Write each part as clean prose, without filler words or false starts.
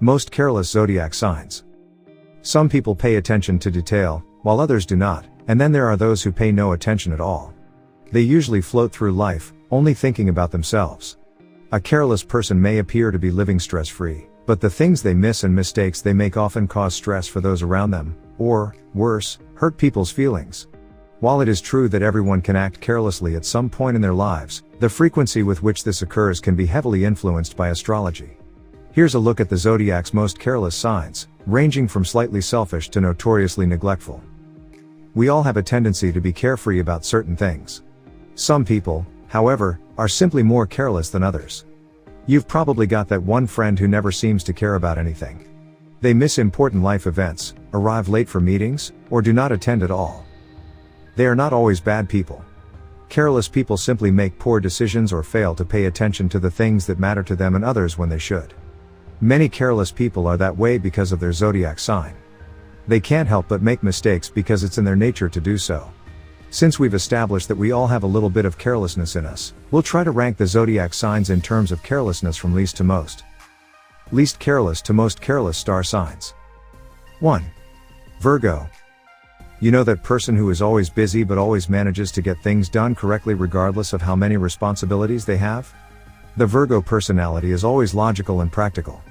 Most careless zodiac signs. Some people pay attention to detail, while others do not, and then there are those who pay no attention at all. They usually float through life, only thinking about themselves. A careless person may appear to be living stress-free, but the things they miss and mistakes they make often cause stress for those around them, or, worse, hurt people's feelings. While it is true that everyone can act carelessly at some point in their lives, the frequency with which this occurs can be heavily influenced by astrology. Here's a look at the zodiac's most careless signs, ranging from slightly selfish to notoriously neglectful. We all have a tendency to be carefree about certain things. Some people, however, are simply more careless than others. You've probably got that one friend who never seems to care about anything. They miss important life events, arrive late for meetings, or do not attend at all. They are not always bad people. Careless people simply make poor decisions or fail to pay attention to the things that matter to them and others when they should. Many careless people are that way because of their zodiac sign. They can't help but make mistakes because it's in their nature to do so. Since we've established that we all have a little bit of carelessness in us, we'll try to rank the zodiac signs in terms of carelessness from least to most. Least careless to most careless star signs. 1. Virgo. You know that person who is always busy but always manages to get things done correctly regardless of how many responsibilities they have? The Virgo personality is always logical and practical.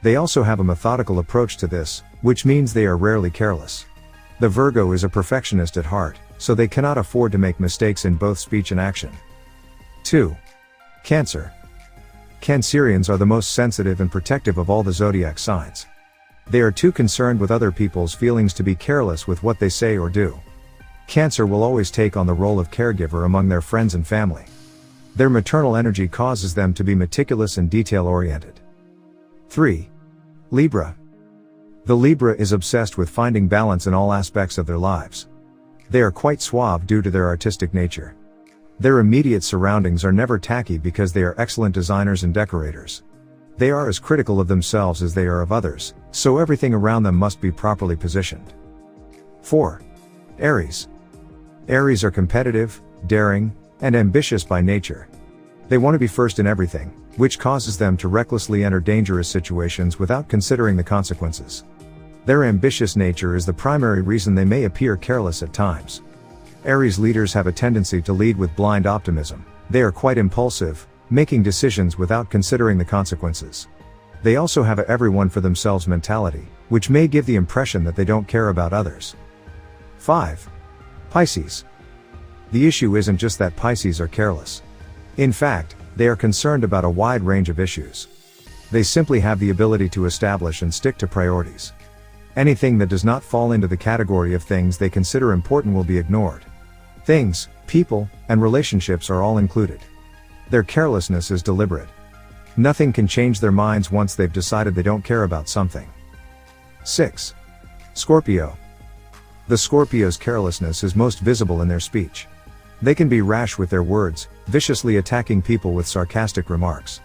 They also have a methodical approach to this, which means they are rarely careless. The Virgo is a perfectionist at heart, so they cannot afford to make mistakes in both speech and action. 2. Cancer. Cancerians are the most sensitive and protective of all the zodiac signs. They are too concerned with other people's feelings to be careless with what they say or do. Cancer will always take on the role of caregiver among their friends and family. Their maternal energy causes them to be meticulous and detail-oriented. 3. Libra. The Libra is obsessed with finding balance in all aspects of their lives. They are quite suave due to their artistic nature. Their immediate surroundings are never tacky because they are excellent designers and decorators. They are as critical of themselves as they are of others, so everything around them must be properly positioned. 4. Aries. Aries are competitive, daring, and ambitious by nature. They want to be first in everything, which causes them to recklessly enter dangerous situations without considering the consequences. Their ambitious nature is the primary reason they may appear careless at times. Aries leaders have a tendency to lead with blind optimism. They are quite impulsive, making decisions without considering the consequences. They also have a everyone for themselves mentality, which may give the impression that they don't care about others. 5. Pisces. The issue isn't just that Pisces are careless. In fact, they are concerned about a wide range of issues. They simply have the ability to establish and stick to priorities. Anything that does not fall into the category of things they consider important will be ignored. Things, people, and relationships are all included. Their carelessness is deliberate. Nothing can change their minds once they've decided they don't care about something. 6. Scorpio. The Scorpio's carelessness is most visible in their speech. They can be rash with their words, viciously attacking people with sarcastic remarks.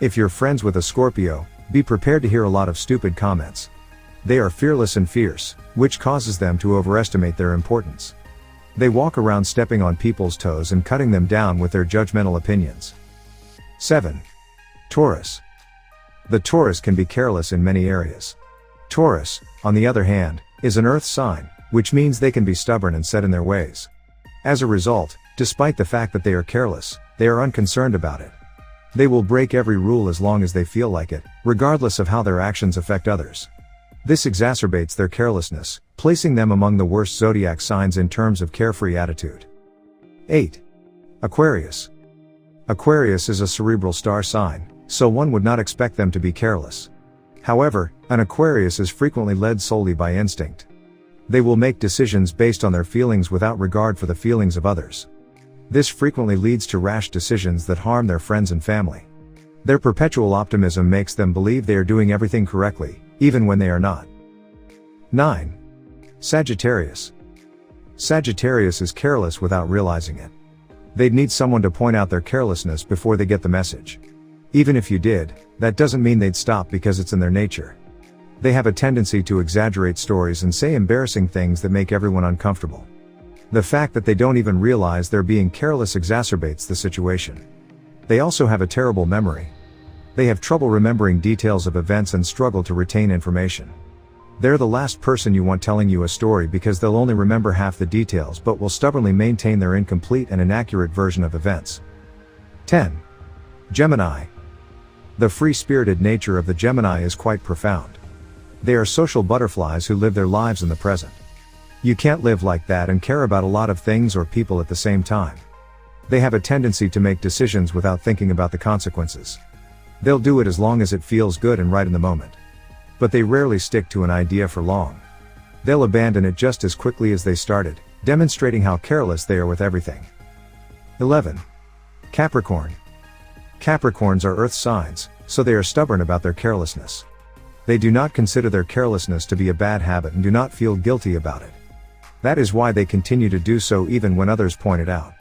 If you're friends with a Scorpio, be prepared to hear a lot of stupid comments. They are fearless and fierce, which causes them to overestimate their importance. They walk around stepping on people's toes and cutting them down with their judgmental opinions. 7. Taurus. The Taurus can be careless in many areas. Taurus, on the other hand, is an earth sign, which means they can be stubborn and set in their ways. As a result, despite the fact that they are careless, they are unconcerned about it. They will break every rule as long as they feel like it, regardless of how their actions affect others. This exacerbates their carelessness, placing them among the worst zodiac signs in terms of carefree attitude. 8. Aquarius. Aquarius is a cerebral star sign, so one would not expect them to be careless. However, an Aquarius is frequently led solely by instinct. They will make decisions based on their feelings without regard for the feelings of others. This frequently leads to rash decisions that harm their friends and family. Their perpetual optimism makes them believe they are doing everything correctly, even when they are not. 9. Sagittarius. Sagittarius is careless without realizing it. They'd need someone to point out their carelessness before they get the message. Even if you did, that doesn't mean they'd stop because it's in their nature. They have a tendency to exaggerate stories and say embarrassing things that make everyone uncomfortable. The fact that they don't even realize they're being careless exacerbates the situation. They also have a terrible memory. They have trouble remembering details of events and struggle to retain information. They're the last person you want telling you a story because they'll only remember half the details but will stubbornly maintain their incomplete and inaccurate version of events. 10. Gemini. The free-spirited nature of the Gemini is quite profound. They are social butterflies who live their lives in the present. You can't live like that and care about a lot of things or people at the same time. They have a tendency to make decisions without thinking about the consequences. They'll do it as long as it feels good and right in the moment. But they rarely stick to an idea for long. They'll abandon it just as quickly as they started, demonstrating how careless they are with everything. 11. Capricorn. Capricorns are earth signs, so they are stubborn about their carelessness. They do not consider their carelessness to be a bad habit and do not feel guilty about it. That is why they continue to do so even when others point it out.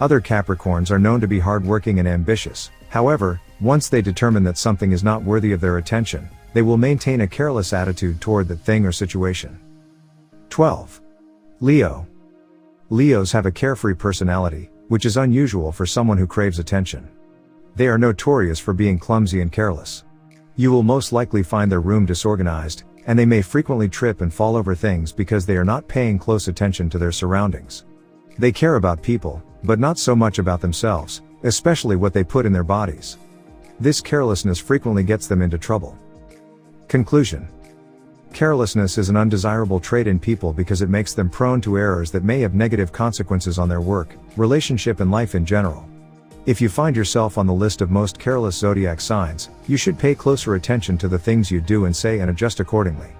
Other Capricorns are known to be hardworking and ambitious. However, once they determine that something is not worthy of their attention, they will maintain a careless attitude toward that thing or situation. 12. Leo. Leos have a carefree personality, which is unusual for someone who craves attention. They are notorious for being clumsy and careless. You will most likely find their room disorganized, and they may frequently trip and fall over things because they are not paying close attention to their surroundings. They care about people, but not so much about themselves, especially what they put in their bodies. This carelessness frequently gets them into trouble. Conclusion. Carelessness is an undesirable trait in people because it makes them prone to errors that may have negative consequences on their work, relationship and life in general. If you find yourself on the list of most careless zodiac signs, you should pay closer attention to the things you do and say and adjust accordingly.